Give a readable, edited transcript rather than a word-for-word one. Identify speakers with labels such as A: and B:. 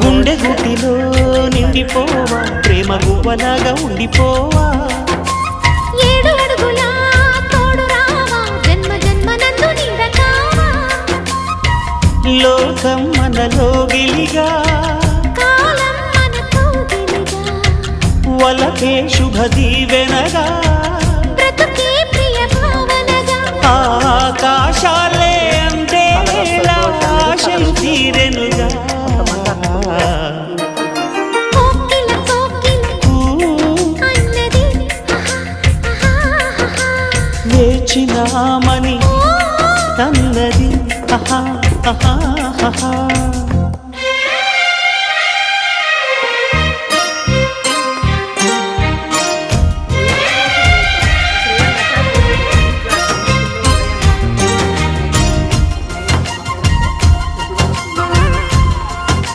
A: గుండె గుటిలో నిండిపోవా ప్రేమ గువ్వలాగా ఉండిపోవా
B: ఏడు అడుగుల తోడు రావా జన్మ జన్మ నందు నిందకావా
A: లోకం మనలో గిలిగా
B: కాలం మనతో గిలిగా
A: వలకే శుభ దీవెనగా
B: బ్రతుకే ప్రియ భావనగా
A: ఆకాశాలే అందే ఆశలు తీరెనుగా
B: కోకిల కోకిల అన్నది
A: వేచినామని అన్నది